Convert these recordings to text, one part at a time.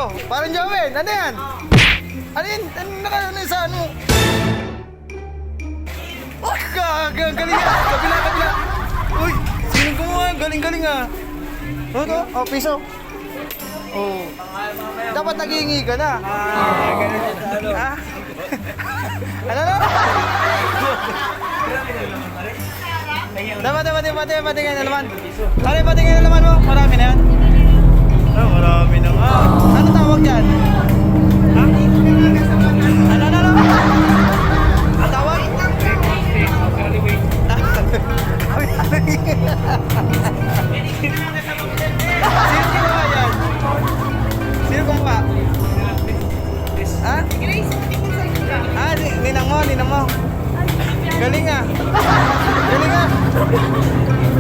Oh, parang Joel. Ano yan? Ano yun? Ano sa ano? Oh, galing nga. Kabila. Uy, sinong gumawa? Galing ah. Ano to? Oh, piso. Oh. Dapat naghihingi ka na. Ganun yan sa ano. Ha? Ano na? Dapat patingin na naman. Pare, patingin na naman mo. Marami na yan. Oh, marami na nga. Ano tawag dyan? Ha? Ano? Ang tawag? Sino gumawa yan? Sino gumawa? Ha? Ah, ninang mo. Galing ah.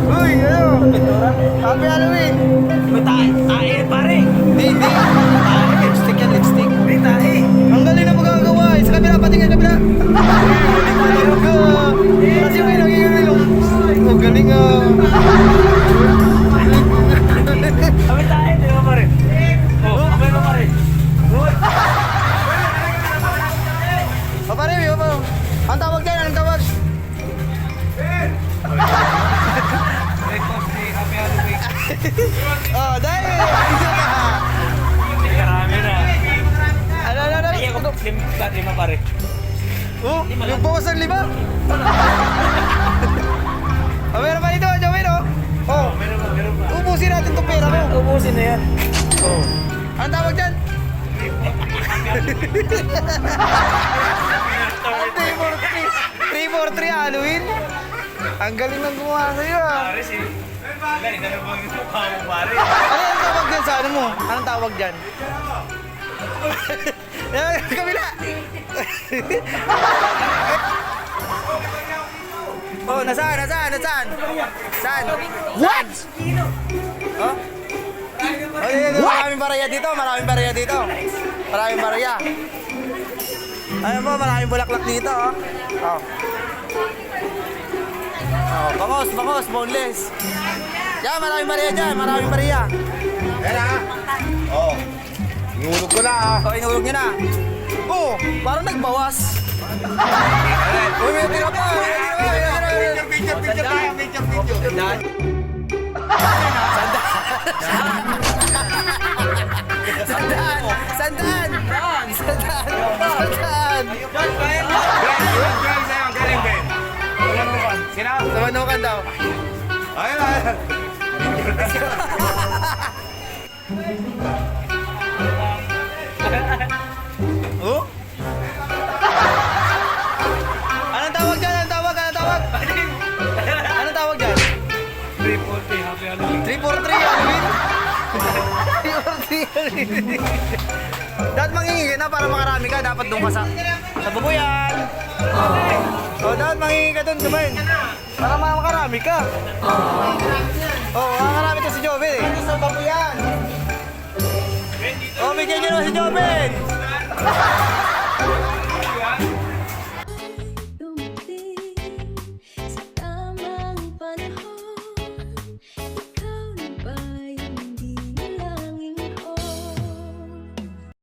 Uy, ano? Happy Halloween. Tae, pare. Hindi. Lipstick yan, lipstick. Hindi, tae. Ang galing na magagawa. Sa kabila, patingin kabila. Kasi may nagigilong. Oh, galing ah. Kami tae, di ba pare? Oh, kami ba pare? O pare, yun po. Ang tawag dyan, anong tawag? Happy Halloween. Oh, dahil. Karami na. Ano? Ay, ako, lima pare. Oh, yung bawas ng 5. Oh, meron pa dito, Joey, no? Oh, Meron pa. ubusin natin itong pera mo. Ubusin na yan. Oh. Ang tawag dyan? 343 Halloween? Ang galing ng gumawa sa'yo ah. Pare, si... Galing na naman yung mukha mo, pare. Ano yung tawag dyan sa ano mo? Anong tawag dyan? Kabila! Oh, nasaan? Saan? What? Oh? Oh, maraming barya dito. Maraming barya. Ayun po, maraming bulaklak dito, oh. Oh. Oh, bangos, boneless. Yan, maraming barya. Yan ah. Oo. Inulog ko na ah. Oh, inulog nyo na. Oh, parang nagbawas. Uy, may tira pa. Picture tayo. Sandaan. Galing, Ben. Sino? Samanukan daw. Ayun. Oh? Anong tawag dyan? Anong tawag dyan? 340, Happy Halloween. 343 Halloween? 343 Dapat mangingi ka na para makarami ka. Dapat doon ka sa bubuyan. Oh, dapat mangingi ka doon, kumain. Para makarami ka. Oh, makakarami to si Joven eh. Sa bubuyan. Oh, bigyan nyo naman si Joven.